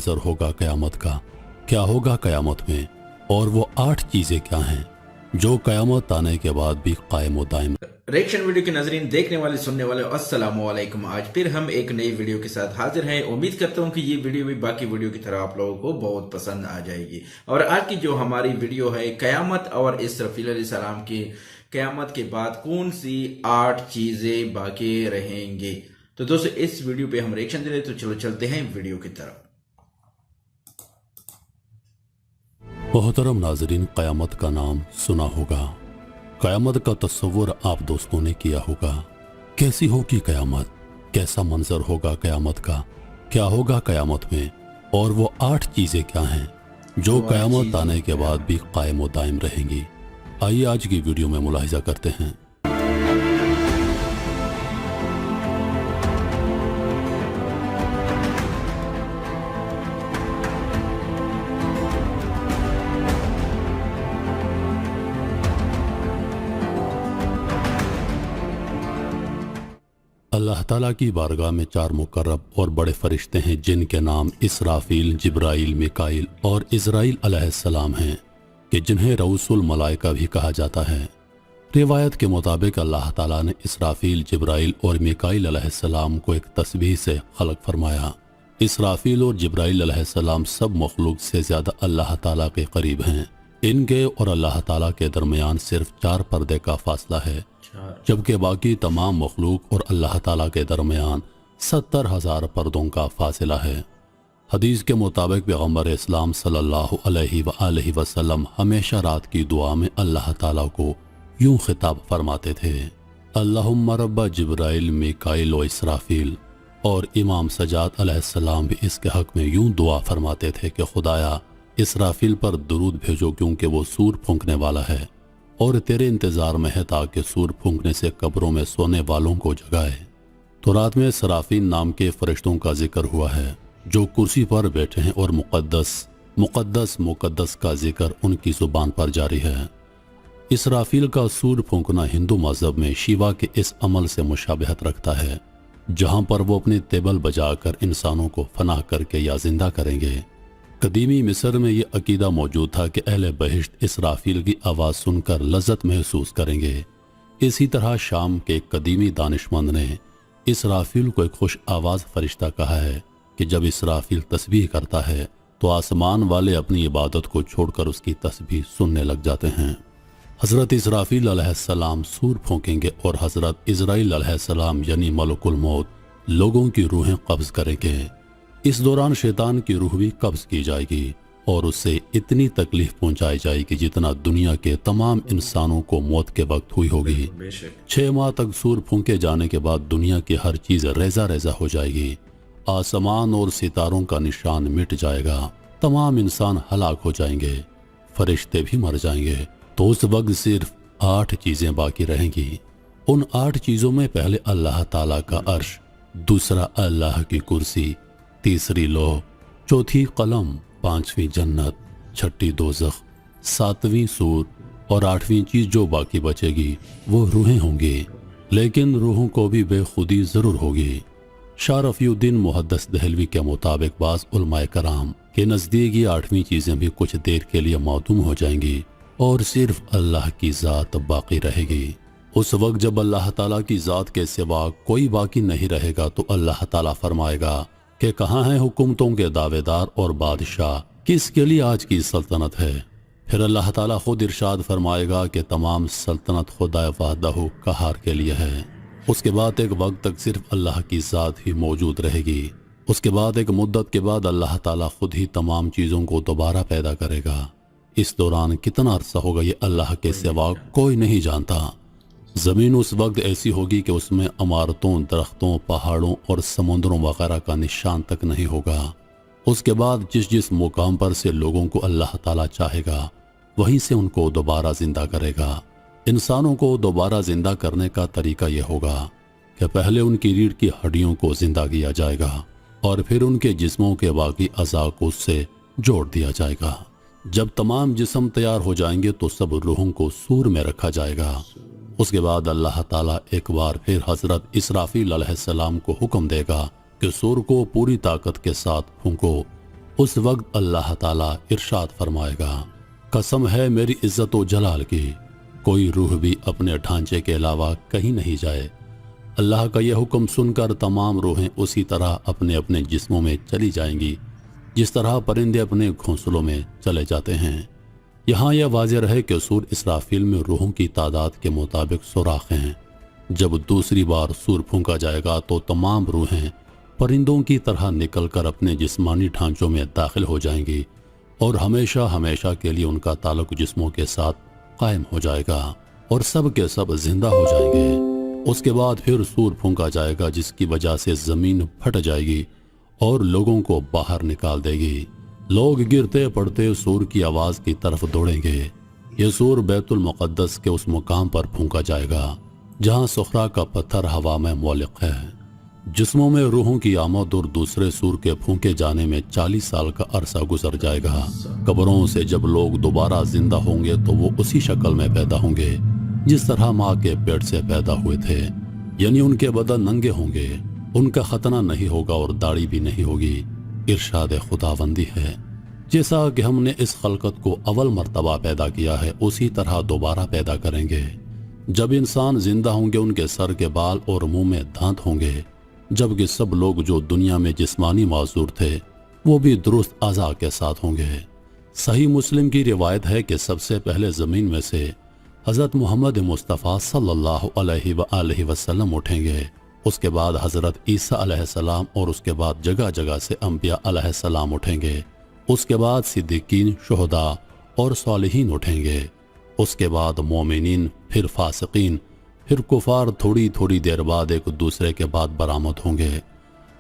मंजर होगा क़यामत का, क्या होगा क़यामत में, और वो 8 चीज़ें क्या हैं जो क़यामत आने के बाद भी कायम व दायम। रिएक्शन वीडियो के नाज़रीन, देखने वाले सुनने वाले अस्सलामु अलैकुम। आज फिर हम एक नई वीडियो के साथ हाजिर हैं। उम्मीद करता हूं कि ये वीडियो भी बाकी वीडियो की तरह आप लोगों को बहुत पसंद आ जाएगी। और आज की जो हमारी वीडियो है क़यामत और इसराफील अलैहिस्सलाम की क़यामत के बाद कौन सी 8 चीजें बाकी रहेंगी। तो दोस्तों इस वीडियो पे हम रिएक्शन दे रहे, तो चलो चलते हैं वीडियो की तरफ। मोहतरम नाजरीन, क़यामत का नाम सुना होगा, क़यामत का तस्वुर आप दोस्तों ने किया होगा। कैसी होगी क़यामत, कैसा मंजर होगा क़यामत का, क्या होगा क़यामत में, और वो 8 चीज़ें क्या हैं जो क़यामत आने के बाद भी कायम व दायम रहेंगी। आइए आज की वीडियो में मुलाहिजा करते हैं। अल्लाह ताला की बारगाह में 4 मुकर्रब और बड़े फरिश्ते हैं जिनके नाम इसराफील, जिब्राइल, मिकाइल और इज़राइल अलैहिस्सलाम हैं, कि जिन्हें रऊसुल मलाइका भी कहा जाता है। रिवायत के मुताबिक अल्लाह ताला ने इसराफील, जिब्राइल और मिकाइल अलैहिस्सलाम को एक तस्बीह से खलक फरमाया। इसराफील और जिब्राइल अलैहिस्सलाम सब मखलूक से ज़्यादा अल्लाह ताला के करीब हैं। इनके और अल्लाह ताला के दरमियान सिर्फ 4 पर्दे का फासला है, जबकि बाकी तमाम मखलूक और अल्लाह ताला के दरमियान 70,000 पर्दों का फासला है। हदीस के मुताबिक पैगम्बर इस्लाम सल्लल्लाहु अलैहि वसल्लम हमेशा रात की दुआ में अल्लाह ताला को यूं खिताब फरमाते थे, अल्लाहुम्मा रब्बा जिब्राइल, मिकाइल व इसराफील। और इमाम सजाद अलैहिस्सलाम भी इसके हक में यूं दुआ फरमाते थे कि खुदाया इसराफील पर दुरूद भेजो, क्योंकि वो सूर फूंकने वाला है और तेरे इंतज़ार में है ताकि सूर फूंकने से कब्रों में सोने वालों को जगाए। तो रात में इसराफील नाम के फरिश्तों का जिक्र हुआ है जो कुर्सी पर बैठे हैं, और मुक़द्दस मुक़द्दस मुक़द्दस का जिक्र उनकी ज़ुबान पर जारी है। इसराफील का सूर फूंकना हिंदू मज़हब में शिवा के इस अमल से मुशाबहत रखता है, जहाँ पर वो अपनी तेबल बजाकर इंसानों को फना करके या जिंदा करेंगे। कदीमी मिस्र में ये अकीदा मौजूद था कि अहले बहिश्त इसराफील की आवाज़ सुनकर लज्जत महसूस करेंगे। इसी तरह शाम के कदीमी दानिशमंद ने इसराफील को एक खुश आवाज़ फरिश्ता कहा है कि जब इसराफील तस्बीह करता है तो आसमान वाले अपनी इबादत को छोड़कर उसकी तस्बीह सुनने लग जाते हैं। हज़रत इसराफील अलैहिस्सलाम सूर फूंकेंगे और हज़रत इज़राइल अलैहिस्सलाम यानी मलकुल मौत लोगों की रूहें कब्ज़ करेंगे। इस दौरान शैतान की रूह भी कब्ज़ की जाएगी और उससे इतनी तकलीफ पहुंचाई जाएगी जितना दुनिया के तमाम इंसानों को मौत के वक्त हुई होगी। 6 माह तक सूर फूंके जाने के बाद दुनिया की हर चीज़ रेजा रेजा हो जाएगी। आसमान और सितारों का निशान मिट जाएगा, तमाम इंसान हलाक हो जाएंगे, फरिश्ते भी मर जाएंगे। तो उस वक्त सिर्फ 8 चीज़ें बाकी रहेंगी। उन 8 चीज़ों में पहले अल्लाह ताला का अर्श, दूसरा अल्लाह की कुर्सी, तीसरी लौह, चौथी कलम, 5वीं जन्नत, 6ठी दोज़ख, 7वीं सूर और 8वीं चीज़ जो बाकी बचेगी वो रूहें होंगी। लेकिन रूहों को भी बेखुदी ज़रूर होगी। शाह रफ़ीउद्दीन मुहद्दिस दहलवी के मुताबिक बाज़ उलमाए कराम के नज़दीक ये 8वीं चीज़ें भी कुछ देर के लिए मादूम हो जाएंगी और सिर्फ अल्लाह की ज़ात बाकी रहेगी। उस वक्त जब अल्लाह ताला की ज़ात के सिवा कोई बाकी नहीं रहेगा तो अल्लाह ताला फरमाएगा कि कहाँ हैं हुकूमतों के दावेदार और बादशाह, किसके लिए आज की सल्तनत है। फिर अल्लाह ताला खुद इरशाद फरमाएगा कि तमाम सल्तनत खुदा वहदहू क़हार के लिए है। उसके बाद एक वक्त तक सिर्फ अल्लाह की ज़ात ही मौजूद रहेगी। उसके बाद एक मुद्दत के बाद अल्लाह ताला खुद ही तमाम चीज़ों को दोबारा पैदा करेगा। इस दौरान कितना अरसा होगा ये अल्लाह के सिवा कोई नहीं जानता। ज़मीन उस वक्त ऐसी होगी कि उसमें इमारतों, दरख्तों, पहाड़ों और समुद्रों वगैरह का निशान तक नहीं होगा। उसके बाद जिस जिस मुकाम पर से लोगों को अल्लाह ताला चाहेगा वहीं से उनको दोबारा जिंदा करेगा। इंसानों को दोबारा जिंदा करने का तरीका यह होगा कि पहले उनकी रीढ़ की हड्डियों को जिंदा किया जाएगा और फिर उनके जिस्मों के बाकी अज़ा को उससे जोड़ दिया जाएगा। जब तमाम जिस्म तैयार हो जाएंगे तो सब रूहों को सूर में रखा जाएगा। उसके बाद अल्लाह ताला एक बार फिर हज़रत इसराफील अलैहिस्सलाम को हुक्म देगा कि सूर को पूरी ताकत के साथ फूंको उस वक्त अल्लाह ताला इरशाद फरमाएगा, कसम है मेरी इज्जत व जलाल की, कोई रूह भी अपने ढांचे के अलावा कहीं नहीं जाए। अल्लाह का यह हुक्म सुनकर तमाम रूहें उसी तरह अपने अपने जिस्मों में चली जाएंगी जिस तरह परिंदे अपने घोंसलों में चले जाते हैं। यहाँ यह वाज़ेह रहे कि सूर इसराफील में रूहों की तादाद के मुताबिक सुराख हैं। जब दूसरी बार सूर फूंका जाएगा तो तमाम रूहें परिंदों की तरह निकलकर अपने जिस्मानी ढांचों में दाखिल हो जाएंगी और हमेशा हमेशा के लिए उनका ताल्लुक जिस्मों के साथ कायम हो जाएगा और सब के सब जिंदा हो जाएंगे। उसके बाद फिर सूर फूंका जाएगा जिसकी वजह से ज़मीन फट जाएगी और लोगों को बाहर निकाल देगी। लोग गिरते पड़ते सूर की आवाज़ की तरफ दौड़ेंगे। ये सूर बैतुल मुक़द्दस के उस मुकाम पर फूंका जाएगा जहाँ सुखरा का पत्थर हवा में मौलिक है। जिस्मों में रूहों की आमद और दूसरे सूर के फूंके जाने में 40 साल का अरसा गुजर जाएगा। कब्रों से जब लोग दोबारा जिंदा होंगे तो वो उसी शक्ल में पैदा होंगे जिस तरह माँ के पेट से पैदा हुए थे, यानी उनके बदन नंगे होंगे, उनका खतना नहीं होगा और दाढ़ी भी नहीं होगी। इरशाद खुदावंदी है, जैसा कि हमने इस खलकत को अव्वल मर्तबा पैदा किया है उसी तरह दोबारा पैदा करेंगे। जब इंसान जिंदा होंगे उनके सर के बाल और मुंह में दांत होंगे, जबकि सब लोग जो दुनिया में जिस्मानी माजूर थे वो भी दुरुस्त अज़ा के साथ होंगे। सही मुस्लिम की रिवायत है कि सबसे पहले ज़मीन में से हज़रत मोहम्मद मुस्तफ़ा सल्लल्लाहु अलैहि वसल्लम उठेंगे, उसके बाद हज़रत ईसा अलैहिस्सलाम और उसके बाद जगह जगह से अंबिया अलैहिस्सलाम उठेंगे, उसके बाद सिद्दीकीन, शुहदा और सालिहीन उठेंगे, उसके बाद मोमिनीन, फिर फासिकीन, फिर कुफार थोड़ी थोड़ी देर बाद एक दूसरे के बाद बरामद होंगे।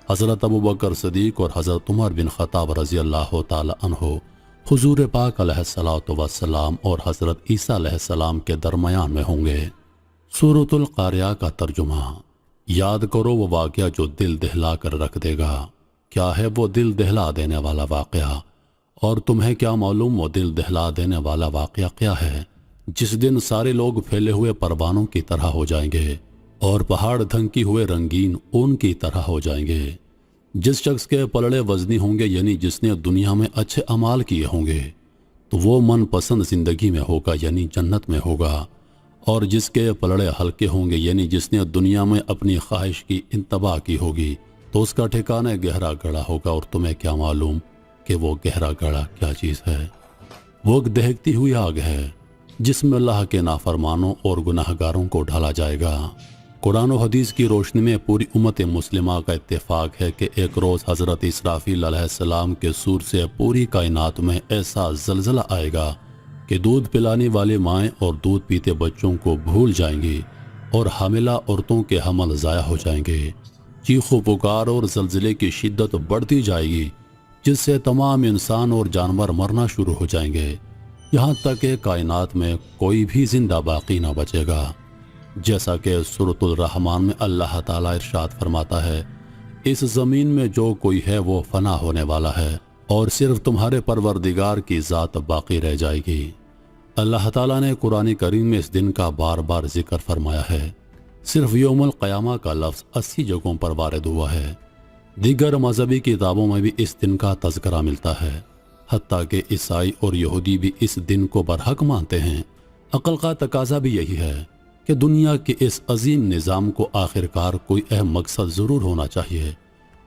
हज़रत अबू बकर सदीक और हज़रत उमर बिन ख़त्ताब रज़ी अल्लाह ताला अन्हो हुजूर पाक अलैहिस्सलातु वस्सलाम और हज़रत ईसा अलैहिस्सलाम के दरमियान में होंगे। सूरतुल कारिया का तर्जुमा, याद करो वो वाक़या जो दिल दहला कर रख देगा। क्या है वो दिल दहला देने वाला वाक़या, और तुम्हें क्या मालूम वो दिल दहला देने वाला वाक़या क्या है? जिस दिन सारे लोग फैले हुए परवानों की तरह हो जाएंगे और पहाड़ धंकी हुए रंगीन ऊन की तरह हो जाएंगे। जिस शख्स के पलड़े वजनी होंगे, यानी जिसने दुनिया में अच्छे अमाल किए होंगे, तो वो मन पसंद ज़िंदगी में होगा, यानी जन्नत में होगा। और जिसके पलड़े हल्के होंगे, यानी जिसने दुनिया में अपनी ख्वाहिश की इंतबा की होगी, तो उसका ठिकाना गहरा गड़ा होगा। और तुम्हें क्या मालूम कि वो गहरा गड़ा क्या चीज़ है? वो एक दहकती हुई आग है जिसमें अल्लाह के नाफरमानों और गुनाहगारों को ढाला जाएगा। कुरान और हदीस की रोशनी में पूरी उम्मत मुस्लिमा का इत्तेफाक है कि एक रोज़ हज़रत इसराफील अलैहिस्सलाम के सूर से पूरी कायनात में ऐसा जलजला आएगा कि दूध पिलाने वाले माएँ और दूध पीते बच्चों को भूल जाएंगी और हामिला औरतों के हमल ज़ाया हो जाएंगे। चीखो पुकार और जलजले की शिद्दत बढ़ती जाएगी जिससे तमाम इंसान और जानवर मरना शुरू हो जाएंगे, यहाँ तक कि कायनात में कोई भी जिंदा बाकी ना बचेगा। जैसा कि सूरतुल रहमान में अल्लाह ताला इरशाद फरमाता है, इस ज़मीन में जो कोई है वो फना होने वाला है और सिर्फ तुम्हारे परवरदिगार की ज़ात बाकी रह जाएगी। अल्लाह ताला ने कुरान करीम में इस दिन का बार बार जिक्र फरमाया है। सिर्फ यौमुल क़यामा का लफ्ज़ 80 जगहों पर वारिद हुआ है। दीगर मजहबी किताबों में भी इस दिन का तज़किरा मिलता है, हत्ता कि ईसाई और यहूदी भी इस दिन को बरहक मानते हैं। अक़ल का तकाजा भी यही है कि दुनिया के इस अजीम निज़ाम को आखिरकार कोई अहम मकसद ज़रूर होना चाहिए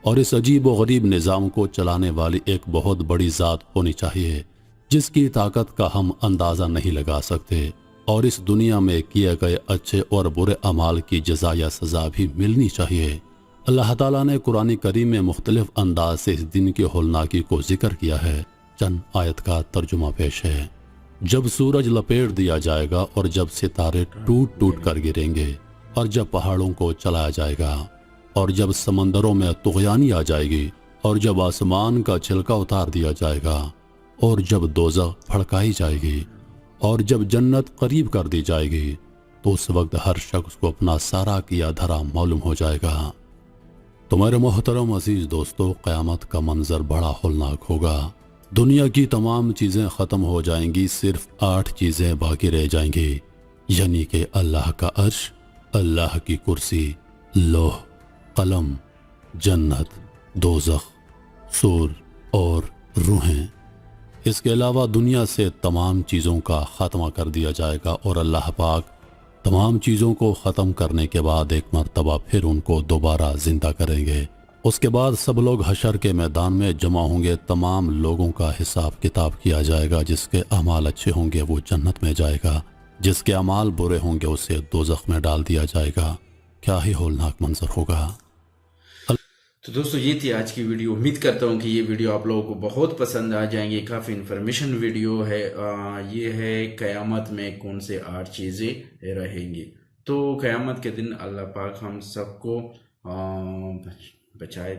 और इस अजीब व गरीब निज़ाम को चलाने वाली एक बहुत बड़ी ज़ात होनी चाहिए जिसकी ताकत का हम अंदाज़ा नहीं लगा सकते, और इस दुनिया में किए गए अच्छे और बुरे अमाल की जज़ा या सज़ा भी मिलनी चाहिए। अल्लाह ताला ने कुरान करीम में मुख्तलिफ अंदाज से इस दिन की होलनाकी को जिक्र किया है। चंद आयत का तर्जुमा पेश है। जब सूरज लपेट दिया जाएगा और जब सितारे टूट टूट कर गिरेंगे और जब पहाड़ों को चलाया जाएगा और जब समंदरों में तुग़यानी आ जाएगी और जब आसमान का छिलका उतार दिया जाएगा और जब दोज़ख भड़काई जाएगी और जब जन्नत करीब कर दी जाएगी, तो उस वक्त हर शख्स को अपना सारा किया धरा मालूम हो जाएगा। तुम्हारे मोहतरम अजीज दोस्तों, क़यामत का मंजर बड़ा होलनाक होगा। दुनिया की तमाम चीज़ें ख़त्म हो जाएंगी, सिर्फ 8 चीज़ें बाकी रह जाएंगी, यानी कि अल्लाह का अर्श, अल्लाह की कुर्सी, लौह कलम, जन्नत, दोज़ख, सूर और रूहें। इसके अलावा दुनिया से तमाम चीज़ों का ख़त्मा कर दिया जाएगा और अल्लाह पाक तमाम चीज़ों को ख़त्म करने के बाद एक मर्तबा फिर उनको दोबारा ज़िंदा करेंगे। उसके बाद सब लोग हशर के मैदान में जमा होंगे। तमाम लोगों का हिसाब किताब किया जाएगा। जिसके अमाल अच्छे होंगे वो जन्नत में जाएगा, जिसके अमाल बुरे होंगे उसे दोज़ख में डाल दिया जाएगा। क्या ही होलनाक मंजर होगा। तो दोस्तों ये थी आज की वीडियो। उम्मीद करता हूँ कि ये वीडियो आप लोगों को बहुत पसंद आ जाएंगे। काफ़ी इन्फॉर्मेशन वीडियो है। ये है क़यामत में कौन से 8 चीज़ें रहेंगी। तो क़यामत के दिन अल्लाह पाक हम सबको बचाए।